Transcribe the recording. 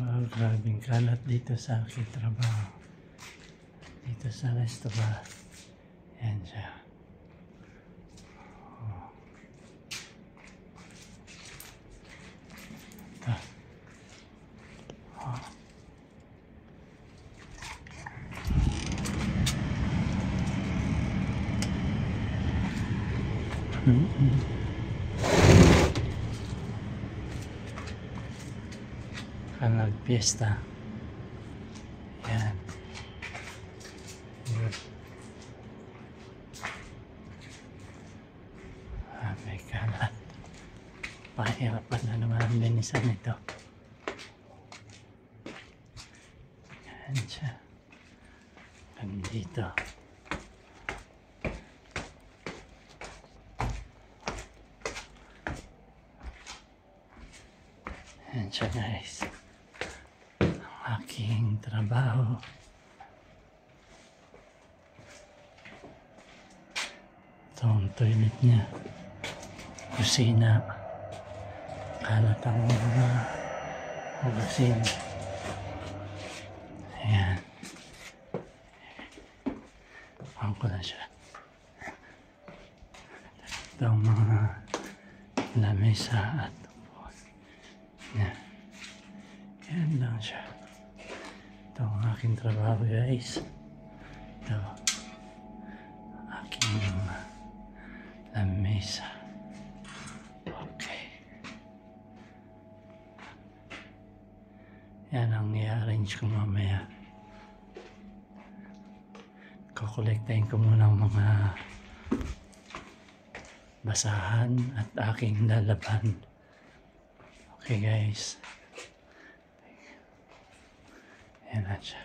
Wow, grabing kalat dito sa aking trabaho. Dito sa restaurant. Yan siya. Oh. Ito. Oh. Nagpiesta. Yan. May kalat. Pahirapan na naman ang linisan nito. Yan siya. Nandito. Yan siya, guys. Aking trabaho. Ito ang toilet niya. Kusina. Kalat ang mga hugasin. Ayan. Pang ko na siya. Ito ang mga lamesa at upon. Yan. Yan lang siya. Ito ang aking trabaho, guys. Ito aking lamesa. Okay. Yan ang i-arrange ko mamaya. Kukolektahin ko muna ang mga basahan at aking lalaban. Okay, guys. Yan na siya.